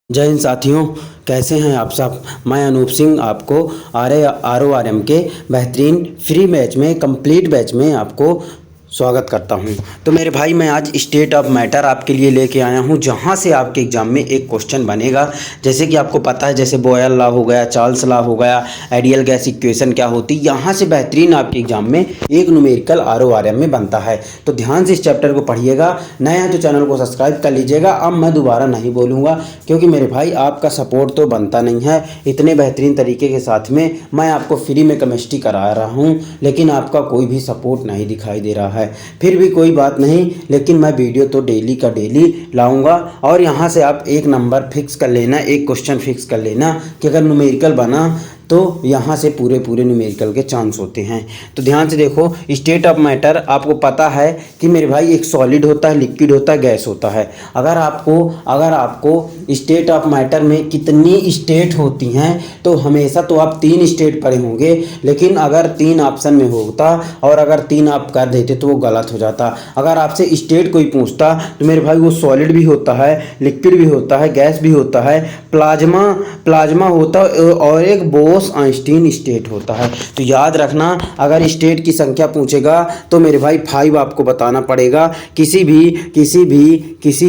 जय हिंद साथियों, कैसे हैं आप सब। मैं अनूप सिंह आपको RORM के बेहतरीन फ्री बैच में कंप्लीट बैच में आपको स्वागत करता हूं। तो मेरे भाई, मैं आज स्टेट ऑफ मैटर आपके लिए लेके आया हूं, जहां से आपके एग्जाम में एक क्वेश्चन बनेगा। जैसे कि आपको पता है, जैसे बॉयल लॉ हो गया, चार्ल्स लॉ हो गया, आइडियल गैस इक्वेशन क्या होती, यहां से बेहतरीन आपके एग्जाम में एक न्यूमेरिकल RORM में बनता है। तो ध्यान से इस चैप्टर को पढ़िएगा। नया है तो चैनल को सब्सक्राइब कर लीजिएगा। अब मैं दोबारा नहीं बोलूँगा, क्योंकि मेरे भाई आपका सपोर्ट तो बनता नहीं है। इतने बेहतरीन तरीके के साथ में मैं आपको फ्री में केमिस्ट्री करा रहा हूँ, लेकिन आपका कोई भी सपोर्ट नहीं दिखाई दे रहा है। फिर भी कोई बात नहीं, लेकिन मैं वीडियो तो डेली का डेली लाऊंगा। और यहाँ से आप एक नंबर फिक्स कर लेना, एक क्वेश्चन फिक्स कर लेना कि अगर न्यूमेरिकल बना तो यहाँ से पूरे न्यूमेरिकल के चांस होते हैं। तो ध्यान से देखो, स्टेट ऑफ मैटर आपको पता है कि मेरे भाई एक सॉलिड होता है, लिक्विड होता है, गैस होता है। अगर आपको स्टेट ऑफ मैटर में कितनी स्टेट होती हैं, तो हमेशा तो आप 3 स्टेट पढ़े होंगे, लेकिन अगर 3 ऑप्शन में होता और अगर 3 आप कर देते तो वो गलत हो जाता। अगर आपसे स्टेट कोई पूछता तो मेरे भाई वो सॉलिड भी होता है, लिक्विड भी होता है, गैस भी होता है, प्लाज्मा होता है और एक बोस आइंस्टीन स्टेट होता है। तो याद रखना, अगर स्टेट की संख्या पूछेगा तो मेरे भाई 5 आपको बताना पड़ेगा। किसी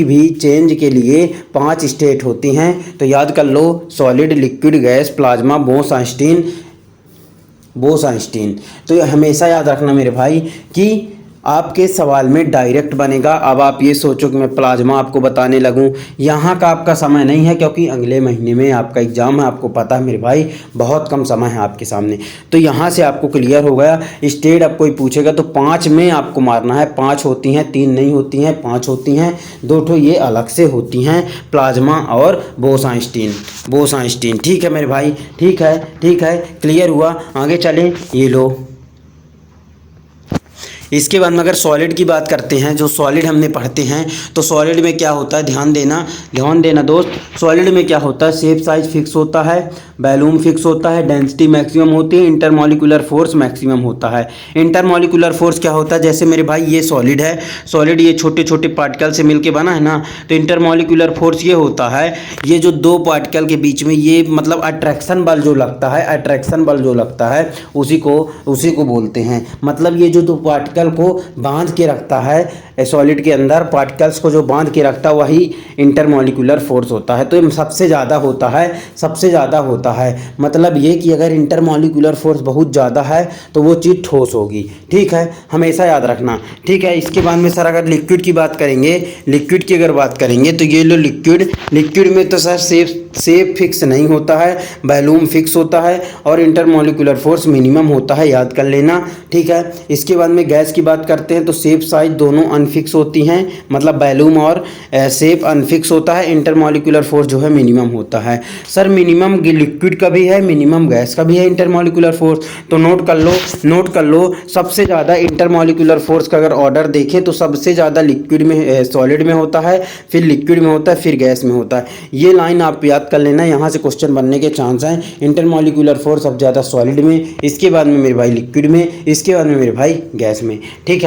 भी चेंज के लिए 5 स्टेट होती हैं। तो याद कर लो, solid, liquid, gas, plasma, Bose Einstein. तो ये हमेशा याद रखना मेरे भाई कि आपके सवाल में डायरेक्ट बनेगा। अब आप ये सोचो कि मैं प्लाज्मा आपको बताने लगूं, यहाँ का आपका समय नहीं है, क्योंकि अगले महीने में आपका एग्ज़ाम है। आपको पता है मेरे भाई, बहुत कम समय है आपके सामने। तो यहाँ से आपको क्लियर हो गया। स्टेट अब कोई पूछेगा तो 5 में आपको मारना है। 5 होती हैं, 3 नहीं होती हैं, 5 होती हैं। 2 ठो ये अलग से होती हैं, प्लाज्मा और बोस आइंस्टीन। ठीक है मेरे भाई, ठीक है, क्लियर हुआ। आगे चलें, ये लो। इसके बाद में अगर सॉलिड की बात करते हैं, जो सॉलिड हमने पढ़ते हैं, तो सॉलिड में क्या होता है, ध्यान देना दोस्त। सॉलिड में क्या होता है, शेप साइज फिक्स होता है, वॉल्यूम फिक्स होता है, डेंसिटी मैक्सिमम होती है, इंटरमॉलिक्यूलर फोर्स मैक्सिमम होता है। इंटरमॉलिक्यूलर फोर्स क्या होता है, जैसे मेरे भाई ये सॉलिड है, सॉलिड ये छोटे छोटे पार्टिकल से मिलके बना है ना, तो इंटरमॉलिक्यूलर फोर्स ये होता है, ये जो 2 पार्टिकल के बीच में ये मतलब अट्रैक्शन बल जो लगता है, उसी को बोलते हैं। मतलब ये जो 2 पार्टिकल को बांध के रखता है, सॉलिड के अंदर पार्टिकल्स को जो बांध के रखता है, वही इंटरमॉलिक्यूलर फोर्स होता है। तो ये सबसे ज़्यादा होता है। मतलब ये कि अगर इंटरमॉलिक्यूलर फोर्स बहुत ज़्यादा है तो वो चीज़ ठोस होगी। ठीक है, हमेशा याद रखना। ठीक है, इसके बाद में सर अगर लिक्विड की अगर बात करेंगे तो ये लो लिक्विड में तो सर शेप फिक्स नहीं होता है, वॉल्यूम फिक्स होता है और इंटरमॉलिक्यूलर फोर्स मिनिमम होता है, याद कर लेना। ठीक है, इसके बाद में गैस की बात करते हैं तो शेप साइज दोनों अनफिक्स होती हैं, मतलब वॉल्यूम और शेप अनफिक्स होता है, इंटरमॉलिक्यूलर फोर्स जो है मिनिमम होता है। सर मिनिमम लिक्विड का भी है, मिनिमम गैस का भी है इंटरमॉलिक्यूलर फोर्स। तो नोट कर लो सबसे ज़्यादा इंटरमॉलिक्यूलर फोर्स का अगर ऑर्डर देखें तो सबसे ज़्यादा लिक्विड में, सॉलिड में होता है, फिर लिक्विड में होता है, फिर गैस में होता है। ये लाइन आप याद कर लेना, यहाँ से क्वेश्चन बनने के चांस हैं। इंटरमॉलिक्यूलर फोर्स सबसे ज़्यादा सॉलिड में, इसके बाद में मेरे भाई लिक्विड में, इसके बाद में मेरे भाई गैस में। ठीक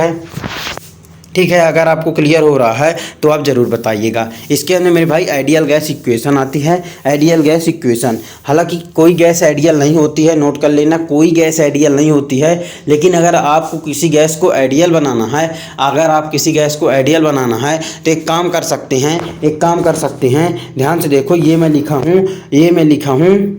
है, अगर आपको क्लियर हो रहा है तो आप ज़रूर बताइएगा। इसके अंदर मेरे भाई आइडियल गैस इक्वेशन आती है। आइडियल गैस इक्वेशन, हालांकि कोई गैस आइडियल नहीं होती है, नोट कर लेना, कोई गैस आइडियल नहीं होती है। लेकिन अगर आपको किसी गैस को आइडियल बनाना है, तो एक काम कर सकते हैं, ध्यान से देखो, ये मैं लिखा हूँ।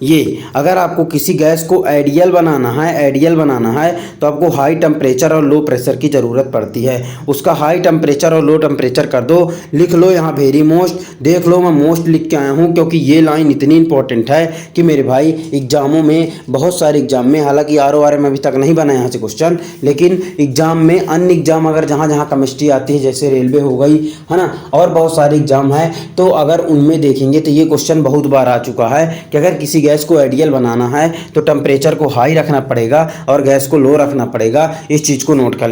ये अगर आपको किसी गैस को आइडियल बनाना है तो आपको हाई टेम्परेचर और लो प्रेशर की ज़रूरत पड़ती है। उसका हाई टेम्परेचर और लो टेम्परेचर कर दो, लिख लो यहाँ वेरी मोस्ट। देख लो, मैं मोस्ट लिख के आया हूँ, क्योंकि ये लाइन इतनी इंपॉर्टेंट है कि मेरे भाई एग्जामों में, बहुत सारे एग्जाम में, हालांकि RORM अभी तक नहीं बना यहाँ से क्वेश्चन, लेकिन एग्जाम में, अन्य एग्जाम अगर जहाँ केमिस्ट्री आती है, जैसे रेलवे हो गई है ना, और बहुत सारे एग्जाम हैं, तो अगर उनमें देखेंगे तो ये क्वेश्चन बहुत बार आ चुका है कि अगर किसी गैस को आइडियल बनाना है तो टेम्परेचर को हाई रखना पड़ेगा और गैस को लो रखना पड़ेगा। इस चीज़ को नोट कर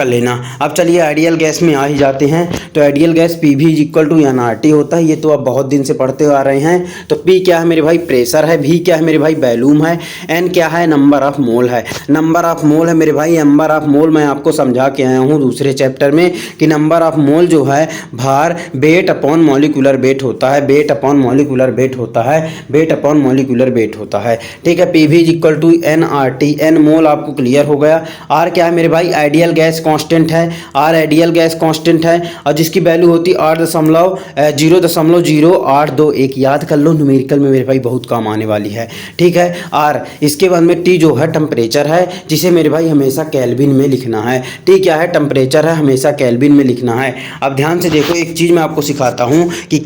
लेना। अब चलिए आइडियल गैस में आ ही जाते हैं। तो ideal gas PV is equal to NRT होता है। ये तो आप बहुत दिन से पढ़ते आ रहे हैं। तो P क्या है मेरे भाई, प्रेशर है। V क्या है मेरे भाई, वॉल्यूम है। N क्या है, नंबर ऑफ मोल है। नंबर ऑफ मोल है मेरे भाई, नंबर ऑफ मोल मैं आपको समझा के आया हूँ दूसरे चैप्टर में कि नंबर ऑफ मोल जो है भार वेट अपॉन मॉलिक्यूलर वेट होता है। वेट अपॉन मॉलिक्यूलर वेट होता है। वेट अपॉन मॉलिक्यूलर वेट होता है। ठीक है, PV is equal to NRT। N mole आपको क्लियर हो गया। R क्या है मेरे भाई, आइडियल गैस कांस्टेंट है। R आइडियल गैस कांस्टेंट है और जिसकी वैल्यू होती है 0.0821। याद कर लो, न्यूमेरिकल में मेरे भाई बहुत काम आने वाली है। ठीक है, R। इसके बाद में T जो है टेम्परेचर है, जिसे मेरे भाई हमेशा केल्विन में लिखना है। T क्या है, टेम्परेचर है, हमेशा केल्विन में लिखना है। अब ध्यान से देखो, एक चीज़ मैं आपको सिखाता हूँ कि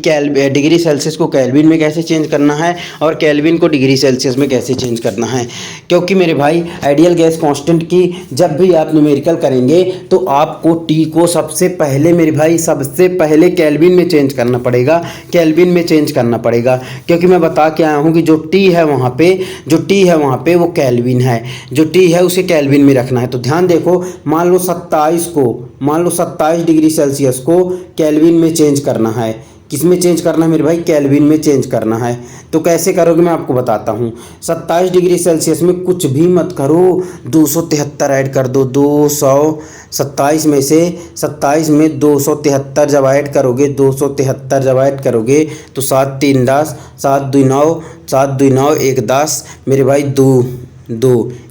डिग्री सेल्सियस को केल्विन में कैसे चेंज करना है और केल्विन को डिग्री सेल्सियस में कैसे चेंज करना है। क्योंकि मेरे भाई आइडियल गैस कांस्टेंट की जब भी आप न्यूमेरिकल करेंगे तो आपको T को सबसे पहले मेरे भाई केल्विन में चेंज करना पड़ेगा। केल्विन में चेंज करना पड़ेगा क्योंकि मैं बता के आया हूँ कि जो T है वहाँ पे वो केल्विन है। जो T है उसे केल्विन में रखना है। तो ध्यान देखो, मान लो 27 डिग्री सेल्सियस को केल्विन में चेंज करना है। किस में चेंज करना है मेरे भाई, केल्विन में चेंज करना है। तो कैसे करोगे मैं आपको बताता हूँ। 27 डिग्री सेल्सियस में कुछ भी मत करो, 273 ऐड कर दो। 227 में से 27 में 273 जब ऐड करोगे, 273 जब ऐड करोगे तो 7 3 10, 7 2 9, 7 2 9 1 10 मेरे भाई 2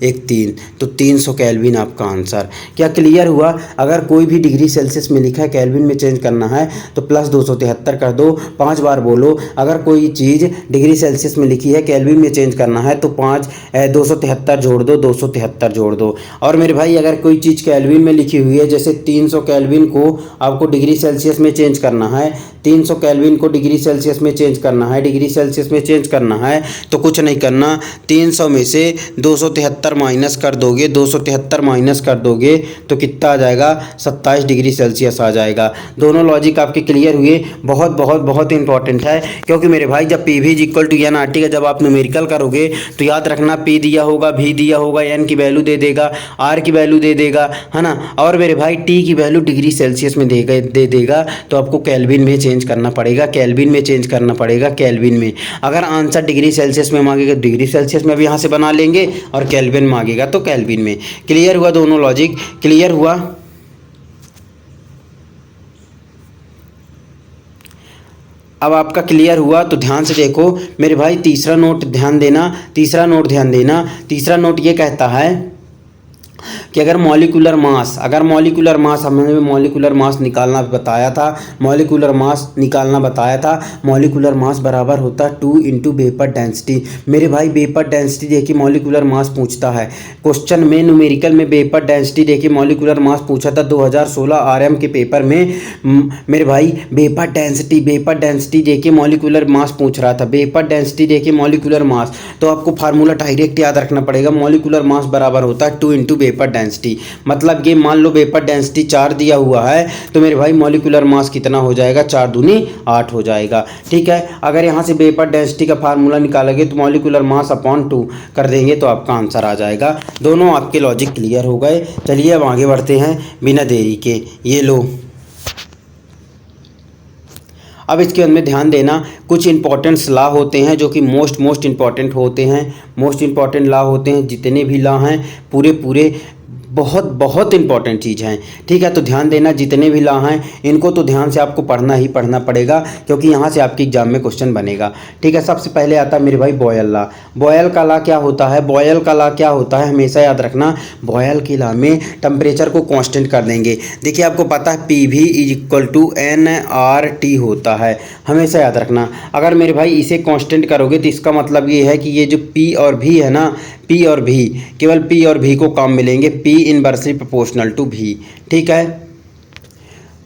1 3, तो 300 केल्विन आपका आंसर। क्या क्लियर हुआ। अगर कोई भी डिग्री सेल्सियस में लिखा है केल्विन में चेंज करना है तो प्लस 273 कर दो। 5 बार बोलो। अगर कोई चीज़ डिग्री सेल्सियस में लिखी है केल्विन में चेंज करना है तो 273 जोड़ दो, 273 जोड़ दो। और मेरे भाई अगर कोई चीज़ केल्विन में लिखी हुई है, जैसे 300 केल्विन को आपको डिग्री सेल्सियस में चेंज करना है, 300 केल्विन को डिग्री सेल्सियस में चेंज करना है, डिग्री सेल्सियस में चेंज करना है तो कुछ नहीं करना, 300 में से 273 माइनस कर दोगे, 273 माइनस कर दोगे तो कितना आ जाएगा, 27 डिग्री सेल्सियस आ जाएगा। दोनों लॉजिक आपके क्लियर हुए। बहुत बहुत बहुत इंपॉर्टेंट है क्योंकि मेरे भाई जब PV is equal to NRT का जब आप न्यूमेरिकल करोगे तो याद रखना P दिया होगा, V दिया होगा, N की वैल्यू दे देगा, R की वैल्यू दे देगा, है ना। और मेरे भाई T की वैल्यू डिग्री सेल्सियस में दे देगा तो आपको केल्विन में चेंज करना पड़ेगा। केल्विन में चेंज करना पड़ेगा, केल्विन में। अगर आंसर डिग्री सेल्सियस में मांगेगा डिग्री सेल्सियस में भी यहाँ से बना लेंगे और केल्विन मांगेगा तो केल्विन में। क्लियर हुआ, दोनों लॉजिक क्लियर हुआ। अब आपका क्लियर हुआ तो ध्यान से देखो मेरे भाई, तीसरा नोट ध्यान देना। तीसरा नोट ये कहता है कि अगर मॉलिक्यूलर मास हमने मॉलिक्यूलर मास निकालना बताया था। मॉलिक्यूलर मास बराबर होता है 2 इंटू वेपर डेंसिटी। मेरे भाई वेपर डेंसिटी देखिए मॉलिक्यूलर मास पूछता है क्वेश्चन में, न्यूमेरिकल में वेपर डेंसिटी देखिए मॉलिक्यूलर मास पूछा था 2016 RM के पेपर में। मेरे भाई वेपर डेंसिटी देखिए मॉलिक्यूलर मास पूछ रहा था। वेपर डेंसिटी देखिए मॉलिक्यूलर मास, तो आपको फार्मूला डायरेक्ट याद रखना पड़ेगा। मॉलिक्यूलर मास बराबर होता है 2 इंटू वेपर डेंसिटी। मतलब ये मान लो वेपर डेंसिटी 4 दिया हुआ है तो मेरे भाई मॉलिक्यूलर मास कितना हो जाएगा, 4 दूनी 8 हो जाएगा। ठीक है, अगर यहाँ से वेपर डेंसिटी का फार्मूला निकालोगे तो मॉलिक्यूलर मास अपॉन 2 कर देंगे तो आपका आंसर आ जाएगा। दोनों आपके लॉजिक क्लियर हो गए। चलिए अब आगे बढ़ते हैं बिना देरी के। ये लो, अब इसके अंदर ध्यान देना, कुछ इंपॉर्टेंट लॉ होते हैं जो कि मोस्ट इंपॉर्टेंट होते हैं। जितने भी लॉ हैं पूरे बहुत इंपॉर्टेंट चीज़ हैं। ठीक है, तो ध्यान देना, जितने भी लॉ हैं इनको तो ध्यान से आपको पढ़ना पड़ेगा क्योंकि यहाँ से आपके एग्जाम में क्वेश्चन बनेगा। ठीक है, सबसे पहले आता है मेरे भाई बॉयल लॉ। बॉयल का लॉ क्या होता है, हमेशा याद रखना, बॉयल के लॉ में टेम्परेचर को कांस्टेंट कर देंगे। देखिए आपको पता है PV is equal to NRT होता है, हमेशा याद रखना। अगर मेरे भाई इसे कांस्टेंट करोगे तो इसका मतलब ये है कि ये जो P और V है ना, केवल P और V को काम मिलेंगे, P inversely proportional to V। ठीक है,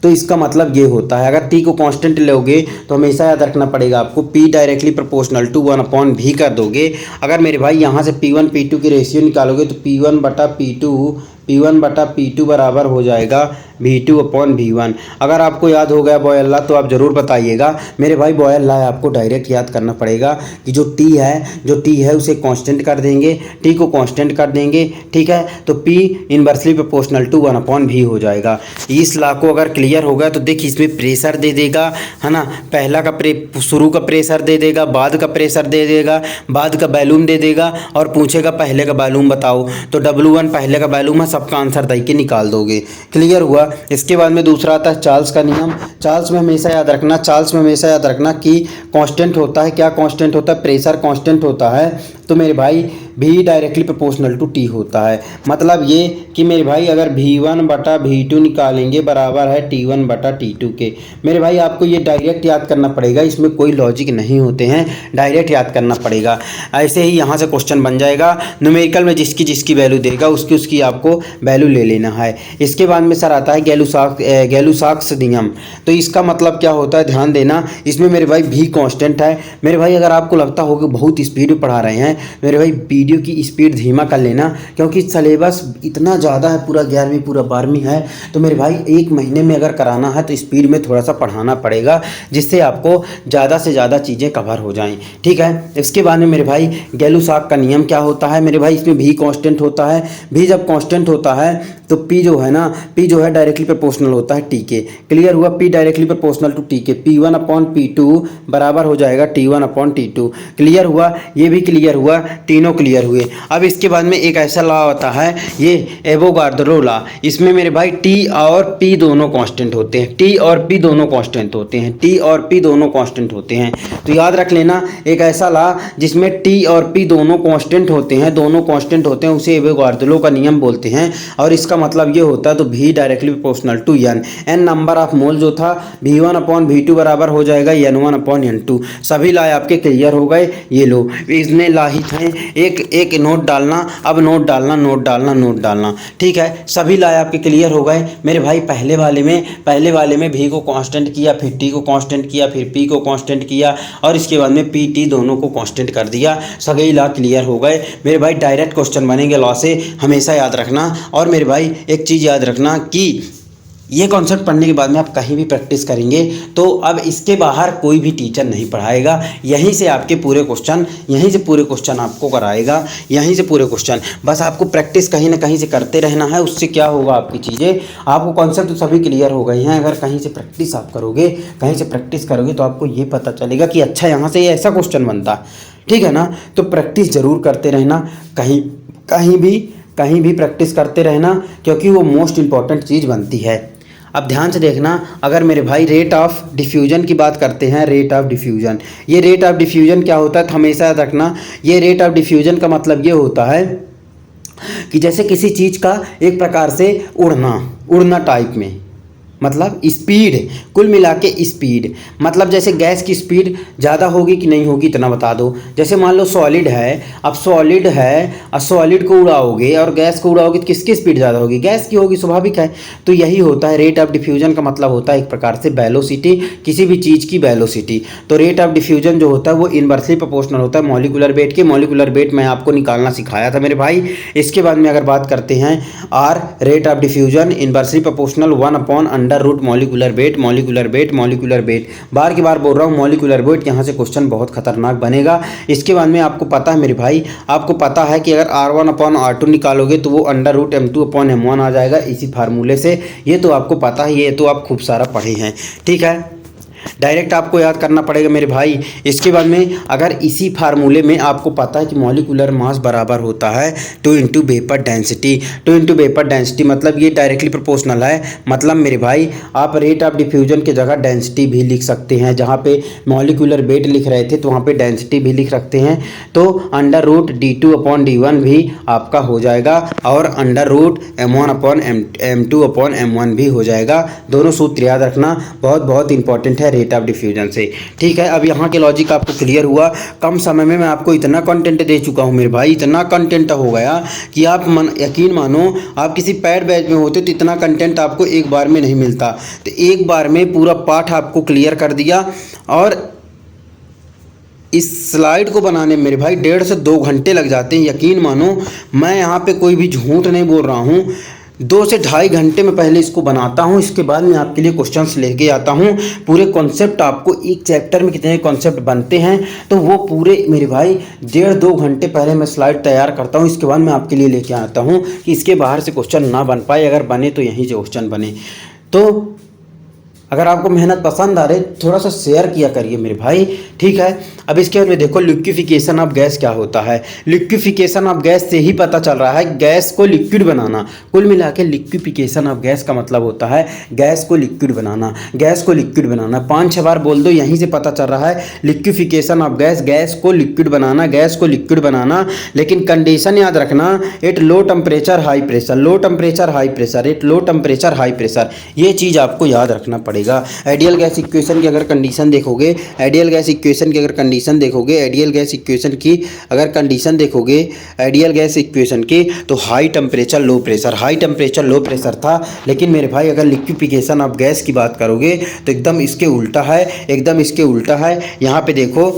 तो इसका मतलब ये होता है अगर T को कांस्टेंट लोगे तो हमेशा याद रखना पड़ेगा आपको P directly proportional to 1/V कर दोगे। अगर मेरे भाई यहाँ से P1 P2 की रेशियो निकालोगे तो P1/P2 बराबर हो जाएगा V2/V1। अगर आपको याद हो गया बॉयल लॉ तो आप ज़रूर बताइएगा मेरे भाई। बॉयल लॉ आपको डायरेक्ट याद करना पड़ेगा कि जो T है उसे कांस्टेंट कर देंगे, T को कांस्टेंट कर देंगे, ठीक है, तो P inversely proportional to 1/V हो जाएगा। इस लॉ को अगर क्लियर हो गया तो देखिए इसमें प्रेशर दे देगा, है ना, पहला का शुरू का प्रेशर दे देगा, बाद का प्रेशर दे देगा, बाद का वॉल्यूम दे देगा और पूछेगा पहले का वॉल्यूम बताओ, तो W1 पहले का वॉल्यूम है, सबका आंसर दे के निकाल दोगे। क्लियर हुआ। इसके बाद में दूसरा आता है चार्ल्स का नियम। चार्ल्स में हमेशा याद रखना कि कांस्टेंट होता है, क्या कांस्टेंट होता है, प्रेशर कांस्टेंट होता है, तो मेरे भाई V directly proportional to T होता है। मतलब ये कि मेरे भाई अगर V1/V2 निकालेंगे बराबर है T1/T2 के। मेरे भाई आपको ये डायरेक्ट याद करना पड़ेगा, इसमें कोई लॉजिक नहीं होते हैं, डायरेक्ट याद करना पड़ेगा। ऐसे ही यहाँ से क्वेश्चन बन जाएगा। न्यूमेरिकल में जिसकी वैल्यू देगा उसकी आपको वैल्यू ले लेना है। इसके बाद में सर आता है गैलुसाक्स नियम। तो इसका मतलब क्या होता है, ध्यान देना, इसमें मेरे भाई V कांस्टेंट है। मेरे भाई अगर आपको लगता हो कि बहुत स्पीड में पढ़ा रहे हैं, मेरे भाई वीडियो की स्पीड धीमा कर लेना, क्योंकि सिलेबस इतना ज़्यादा है, पूरा 11वीं पूरा 12वीं है, तो मेरे भाई 1 महीने में अगर कराना है तो स्पीड में थोड़ा सा पढ़ाना पड़ेगा, जिससे आपको ज़्यादा से ज़्यादा चीज़ें कवर हो जाएं, ठीक है। इसके बाद में मेरे भाई गैलुसाक का नियम क्या होता है, मेरे भाई इसमें V कांस्टेंट होता है। V जब कांस्टेंट होता है तो P जो है डायरेक्टली प्रोपोर्शनल होता है T के। क्लियर हुआ। P directly proportional to T के। P1/P2 बराबर हो जाएगा T1/T2। क्लियर हुआ। ये भी क्लियर हुआ, तीनों क्लियर हुए। अब इसके बाद में एक ऐसा लॉ होता है, ये एवोगाड्रो लॉ। इसमें मेरे भाई T और P दोनों कांस्टेंट होते हैं, T और P दोनों कांस्टेंट होते हैं, T और P दोनों कांस्टेंट होते हैं। तो याद रख लेना, एक ऐसा लॉ जिसमें T और P दोनों कांस्टेंट होते हैं, उसे एवोगाड्रो का नियम बोलते हैं। और इसका मतलब ये होता है, तो V directly proportional to N number of mole जो था V1/V2 बराबर हो जाएगा N1/N2। सभी लॉ आपके क्लियर हो गए। ये लो, इसने लॉ ही थे, एक नोट डालना, अब नोट डालना, ठीक है। सभी लॉ आपके क्लियर हो गए मेरे भाई। पहले वाले में V को कांस्टेंट किया, फिर T को कांस्टेंट किया, फिर P को कांस्टेंट किया, और इसके बाद में P T दोनों को कांस्टेंट कर दिया। सभी लॉ क्लियर हो गए मेरे भाई। डायरेक्ट क्वेश्चन बनेंगे लॉ से, हमेशा याद रखना। और मेरे भाई एक चीज़ याद रखना कि ये कॉन्सेप्ट पढ़ने के बाद में आप कहीं भी प्रैक्टिस करेंगे तो अब इसके बाहर कोई भी टीचर नहीं पढ़ाएगा, यहीं से पूरे क्वेश्चन आपको कराएगा, यहीं से पूरे क्वेश्चन। बस आपको प्रैक्टिस कहीं ना कहीं से करते रहना है। उससे क्या होगा, आपकी चीज़ें, आपको कॉन्सेप्ट तो सभी क्लियर हो गए हैं। अगर कहीं से प्रैक्टिस आप करोगे, तो आपको ये पता चलेगा कि अच्छा यहाँ से ये ऐसा क्वेश्चन बनता, ठीक है ना। तो प्रैक्टिस ज़रूर करते रहना, कहीं भी प्रैक्टिस करते रहना, क्योंकि वो मोस्ट इम्पॉर्टेंट चीज़ बनती है। अब ध्यान से देखना, अगर मेरे भाई रेट ऑफ डिफ्यूजन की बात करते हैं, रेट ऑफ डिफ्यूजन, ये रेट ऑफ डिफ्यूजन क्या होता है, तो हमेशा याद रखना, ये रेट ऑफ डिफ्यूजन का मतलब ये होता है कि जैसे किसी चीज़ का एक प्रकार से उड़ना टाइप में, मतलब स्पीड, कुल मिला के स्पीड, मतलब जैसे गैस की स्पीड ज़्यादा होगी कि नहीं होगी इतना बता दो। जैसे मान लो सॉलिड है, अब सॉलिड को उड़ाओगे और गैस को उड़ाओगे तो किसकी स्पीड ज़्यादा होगी, गैस की होगी, स्वाभाविक है। तो यही होता है रेट ऑफ डिफ्यूजन का मतलब होता है एक प्रकार से वेलोसिटी, किसी भी चीज़ की वेलोसिटी। तो रेट ऑफ डिफ्यूजन जो होता है वो इनवर्सली प्रोपोर्शनल होता है मॉलिक्यूलर वेट के। मॉलिक्यूलर वेट मैं आपको निकालना सिखाया था मेरे भाई। इसके बाद में अगर बात करते हैं R, rate of diffusion inversely proportional 1/अंडर रूट मॉलिक्यूलर वेट। बार की बार बोल रहा हूँ मॉलिक्यूलर वेट, यहाँ से क्वेश्चन बहुत खतरनाक बनेगा। इसके बाद में आपको पता है मेरे भाई, आपको पता है कि अगर R1/R2 निकालोगे तो वो √M2/M1 आ जाएगा इसी फार्मूले से। ये तो आपको पता है, ये तो आप खूब सारा पढ़े हैं, ठीक है। डायरेक्ट आपको याद करना पड़ेगा मेरे भाई। इसके बाद में अगर इसी फार्मूले में आपको पता है कि मॉलिक्यूलर मास बराबर होता है 2 × वेपर डेंसिटी। 2 × वेपर डेंसिटी मतलब ये डायरेक्टली प्रोपोर्शनल है। मतलब मेरे भाई आप रेट ऑफ डिफ्यूजन की जगह डेंसिटी भी लिख सकते हैं, जहाँ पे मॉलिक्यूलर वेट लिख रहे थे तो वहाँ पे डेंसिटी भी लिख सकते हैं। तो √D2/D1 भी आपका हो जाएगा और √M1/M2/M1 भी हो जाएगा। दोनों सूत्र याद रखना, बहुत इंपॉर्टेंट है रेट ऑफ डिफ्यूजन से, ठीक है। अब यहाँ के लॉजिक आपको क्लियर हुआ। कम समय में मैं आपको इतना कंटेंट दे चुका हूँ मेरे भाई, इतना कंटेंट हो गया कि आप यकीन मानो, आप किसी पैड बैच में होते तो इतना कंटेंट आपको एक बार में नहीं मिलता। तो एक बार में पूरा पाठ आपको क्लियर कर दिया। और इस स्लाइड को बनाने में मेरे भाई 1.5 से 2 घंटे लग जाते हैं। यकीन मानो, मैं यहाँ पे कोई भी झूठ नहीं बोल रहा हूँ। 2 से ढाई घंटे में पहले इसको बनाता हूँ। इसके बाद मैं आपके लिए क्वेश्चंस लेके आता हूँ। पूरे कॉन्सेप्ट आपको एक चैप्टर में कितने कॉन्सेप्ट बनते हैं तो वो पूरे मेरे भाई 1.5-2 घंटे पहले मैं स्लाइड तैयार करता हूँ। इसके बाद मैं आपके लिए लेके आता हूँ कि इसके बाहर से क्वेश्चन ना बन पाए, अगर बने तो यहीं से क्वेश्चन बने। तो अगर आपको मेहनत पसंद आ रही थोड़ा सा शेयर किया करिए मेरे भाई, ठीक है। अब इसके बाद में देखो लिक्विफिकेशन ऑफ गैस क्या होता है। लिक्विफिकेशन ऑफ गैस से ही पता चल रहा है गैस को लिक्विड बनाना। कुल मिला के लिक्विफिकेशन ऑफ गैस का मतलब होता है गैस को लिक्विड बनाना, गैस को लिक्विड बनाना। 5-6 बार बोल दो, यहीं से पता चल रहा है लिक्विफिकेशन ऑफ गैस, गैस को लिक्विड बनाना, गैस को लिक्विड बनाना। लेकिन कंडीशन याद रखना, at low temperature high pressure, low temperature high pressure, at low temperature high pressure, ये चीज़ आपको याद रखना पड़ेगा। आइडियल गैस इक्वेशन की अगर कंडीशन देखोगे, आइडियल गैस इक्वेशन की अगर कंडीशन देखोगे, आइडियल गैस इक्वेशन की अगर कंडीशन देखोगे, आइडियल गैस इक्वेशन की, तो high temperature low pressure, high temperature low pressure था। लेकिन मेरे भाई अगर लिक्विफिकेशन ऑफ गैस की बात करोगे तो एकदम इसके उल्टा है, एकदम इसके उल्टा है। यहाँ पे देखो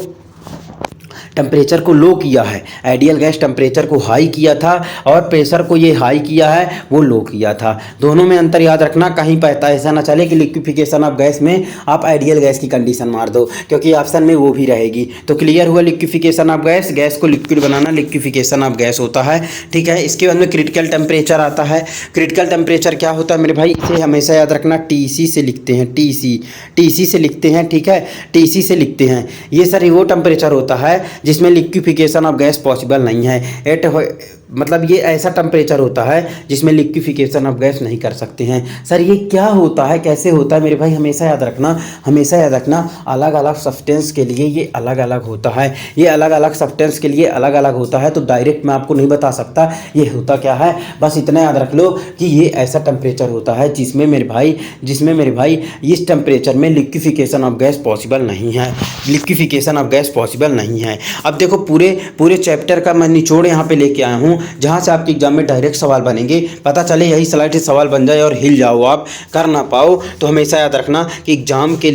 टेम्परेचर को लो किया है, आइडियल गैस टेम्परेचर को हाई किया था और प्रेशर को ये हाई किया है, वो लो किया था। दोनों में अंतर याद रखना, कहीं पता ऐसा ना चले कि लिक्विफिकेशन ऑफ गैस में आप आइडियल गैस की कंडीशन मार दो, क्योंकि ऑप्शन में वो भी रहेगी। तो क्लियर हुआ लिक्विफिकेशन ऑफ गैस, गैस को liquid banana liquefaction of gas होता है, ठीक है। इसके बाद में क्रिटिकल टेम्परेचर आता है। क्रिटिकल टेम्परेचर क्या होता है मेरे भाई, इसे हमेशा याद रखना TC से लिखते हैं, TC से लिखते हैं, ठीक है, TC से लिखते हैं। ये सर वो टेम्परेचर होता है जिसमें लिक्विफिकेशन ऑफ गैस पॉसिबल नहीं है। मतलब ये ऐसा टेम्परेचर होता है जिसमें लिक्विफिकेशन ऑफ गैस नहीं कर सकते हैं। सर ये क्या होता है, कैसे होता है मेरे भाई, हमेशा याद रखना, हमेशा याद रखना, अलग अलग सब्सटेंस के लिए ये अलग अलग होता है, ये अलग अलग सब्सटेंस के लिए अलग अलग होता है। तो डायरेक्ट मैं आपको नहीं बता सकता ये होता क्या है, बस इतना याद रख लो कि ये ऐसा टेम्परेचर होता है जिसमें मेरे भाई इस टेम्परेचर में लिक्विफिकेशन ऑफ गैस पॉसिबल नहीं है, लिक्विफिकेशन ऑफ गैस पॉसिबल नहीं है। अब देखो पूरे चैप्टर का मैं निचोड़ यहाँ पे लेके आया हूँ, जहाँ से आपके एग्जाम में डायरेक्ट सवाल बनेंगे। पता चले यही स्लाइड से सवाल बन जाए और हिल जाओ, आप कर ना पाओ। तो हमेशा याद रखना कि एग्जाम के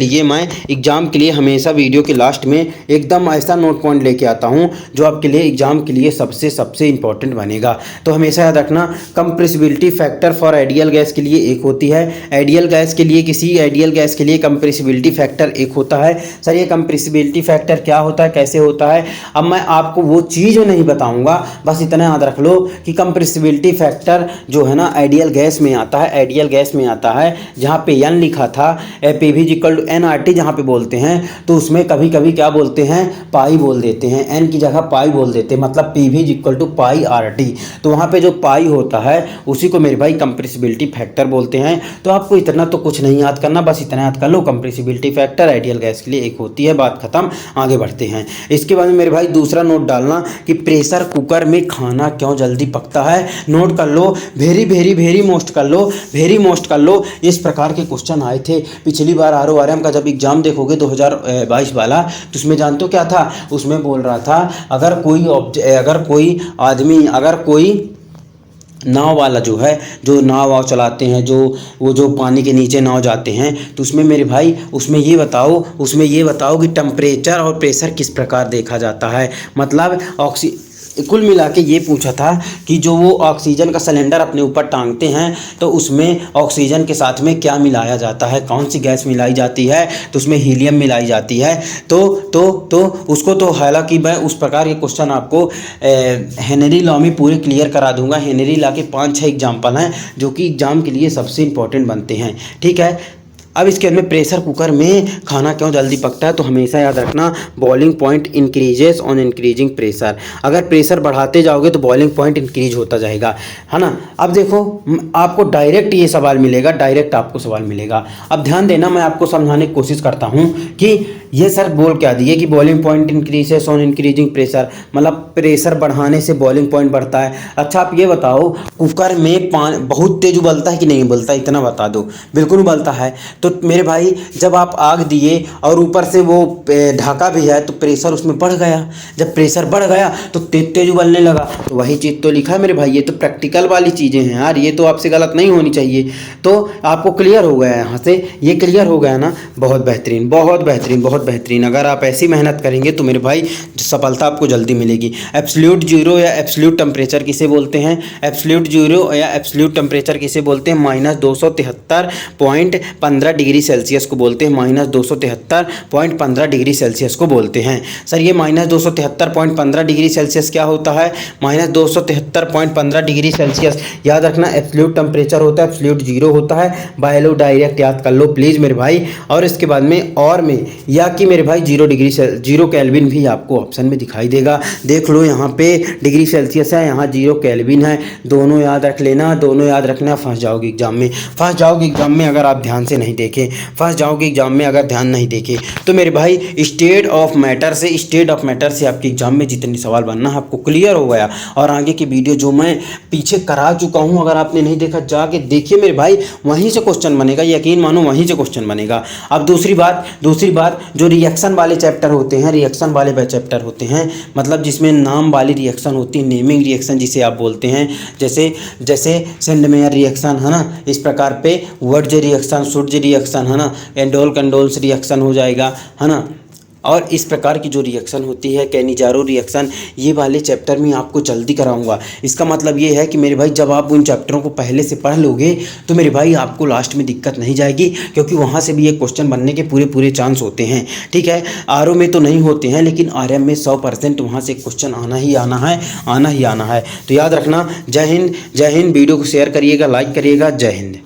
लिए हमेशा वीडियो के लास्ट में एकदम ऐसा नोट पॉइंट लेके आता हूँ जो आपके लिए एग्जाम के लिए सबसे इंपॉर्टेंट बनेगा। तो हमेशा याद रखना compressibility factor for ideal gas के लिए एक होती है, आइडियल गैस के लिए, किसी आइडियल गैस के लिए कंप्रेसिबिलिटी फैक्टर एक होता है। सर ये कंप्रेसिबिलिटी फैक्टर क्या होता है, कैसे होता है, अब मैं आपको वो चीज़ नहीं बताऊंगा, बस इतना याद रख लो कि कंप्रेसिबिलिटी फैक्टर जो है ना आइडियल गैस में आता है, आइडियल गैस में आता है। जहाँ पे n लिखा था PV = nRT जहाँ पे बोलते हैं, तो उसमें कभी कभी क्या बोलते हैं, पाई बोल देते हैं, n की जगह पाई बोल देते हैं, मतलब PV = πRT। तो वहाँ पे जो पाई होता है उसी को मेरे भाई कंप्रेसिबिलिटी फैक्टर बोलते हैं। तो आपको इतना तो कुछ नहीं याद करना, बस इतना याद कर low compressibility factor ideal gas के लिए एक होती है, बात खत्म, आगे बढ़ते हैं। इसके बाद में मेरे भाई दूसरा नोट डालना कि प्रेशर कुकर में खाना क्यों जल्दी पकता है। नोट कर लो, वेरी मोस्ट कर लो, वेरी मोस्ट कर लो। इस प्रकार के क्वेश्चन आए थे पिछली बार RORM का जब एग्जाम देखोगे 2022 वाला, तो उसमें जानते हो क्या था, उसमें बोल रहा था अगर कोई नाव वाला जो है, जो नाव चलाते हैं, जो पानी के नीचे नाव जाते हैं, तो उसमें मेरे भाई उसमें ये बताओ कि टेम्परेचर और प्रेशर किस प्रकार देखा जाता है। मतलब कुल मिला के ये पूछा था कि जो वो ऑक्सीजन का सिलेंडर अपने ऊपर टांगते हैं तो उसमें ऑक्सीजन के साथ में क्या मिलाया जाता है, कौन सी गैस मिलाई जाती है, तो उसमें हीलियम मिलाई जाती है। तो उसको तो हालांकि मैं उस प्रकार के क्वेश्चन आपको हेनरी लॉ में पूरे क्लियर करा दूंगा। हेनरी लॉ के 5-6 एग्जाम्पल हैं जो कि एग्जाम के लिए सबसे इंपॉर्टेंट बनते हैं, ठीक है। अब इसके अंदर प्रेशर कुकर में खाना क्यों जल्दी पकता है, तो हमेशा याद रखना boiling point increases on increasing pressure. अगर प्रेशर बढ़ाते जाओगे तो बॉइलिंग पॉइंट इंक्रीज होता जाएगा, है ना। अब देखो आपको डायरेक्ट ये सवाल मिलेगा, डायरेक्ट आपको सवाल मिलेगा। अब ध्यान देना, मैं आपको समझाने की कोशिश करता हूँ कि ये सर बोल क्या दिए कि boiling point increases on increasing pressure, मतलब प्रेशर बढ़ाने से बॉइलिंग पॉइंट बढ़ता है। अच्छा आप ये बताओ कुकर में पानी बहुत तेज उबलता है कि नहीं उबलता, इतना बता दो। बिल्कुल उबलता है। तो मेरे भाई जब आप आग दिए और ऊपर से वो ढाका भी है तो प्रेशर उसमें बढ़ गया। जब प्रेशर बढ़ गया तो तेज तेज उबलने लगा। तो वही चीज़ तो लिखा है मेरे भाई, ये तो प्रैक्टिकल वाली चीज़ें हैं यार, ये तो आपसे गलत नहीं होनी चाहिए। तो आपको क्लियर हो गया यहाँ से, ये क्लियर हो गया ना, बहुत बेहतरीन, बहुत बेहतरीन, बहुत बहुत बेहतरीन। अगर आप ऐसी मेहनत करेंगे तो मेरे भाई सफलता आपको जल्दी मिलेगी। एब्सोल्यूट जीरो या एब्सोल्यूट टेम्परेचर किसे बोलते हैं? एब्सोल्यूट जीरो या एब्सोल्यूट टेम्परेचर किसे बोलते हैं? -273.15 डिग्री सेल्सियस को बोलते हैं। -273.15 डिग्री सेल्सियस को बोलते हैं। सर ये -273.15 डिग्री सेल्सियस क्या होता है? -273.15 डिग्री सेल्सियस याद रखना एब्सोल्यूट टेम्परेचर होता है, एब्सोल्यूट जीरो होता है। बाय लो डायरेक्ट याद कर लो प्लीज़ मेरे भाई। और इसके बाद में और में या कि मेरे भाई 0 केल्विन भी आपको ऑप्शन में दिखाई देगा। देख लो यहाँ पे डिग्री सेल्सियस है, यहाँ 0 केल्विन है। दोनों याद रख लेना, दोनों याद रखना। फंस जाओगे एग्जाम में, फंस जाओगे एग्जाम में अगर आप ध्यान से नहीं देखें, फंस जाओगे एग्जाम में अगर ध्यान नहीं देखें। तो मेरे भाई स्टेट ऑफ मैटर से आपके एग्जाम में जितने सवाल बनना है आपको क्लियर हो गया। और आगे की वीडियो जो मैं पीछे करा चुका हूँ, अगर आपने नहीं देखा जाके देखिए मेरे भाई, वहीं से क्वेश्चन बनेगा, यकीन मानो वहीं से क्वेश्चन बनेगा। अब दूसरी बात जो रिएक्शन वाले चैप्टर होते हैं, मतलब जिसमें नाम वाली रिएक्शन होती है, नेमिंग रिएक्शन जिसे आप बोलते हैं, जैसे सेंडमेयर रिएक्शन है ना, इस प्रकार पे वर्ज रिएक्शन, शुड्ज रिएक्शन है ना, एंडोल कंडोल्स रिएक्शन हो जाएगा है ना। और इस प्रकार की जो रिएक्शन होती है कैनिजारो रिएक्शन, ये वाले चैप्टर में आपको जल्दी कराऊंगा। इसका मतलब ये है कि मेरे भाई जब आप उन चैप्टरों को पहले से पढ़ लोगे तो मेरे भाई आपको लास्ट में दिक्कत नहीं जाएगी, क्योंकि वहाँ से भी एक क्वेश्चन बनने के पूरे चांस होते हैं। ठीक है, आरओ में तो नहीं होते हैं, लेकिन आरएम में 100% वहाँ से क्वेश्चन आना ही आना है। तो याद रखना। जय हिंद। वीडियो को शेयर करिएगा, लाइक करिएगा। जय हिंद।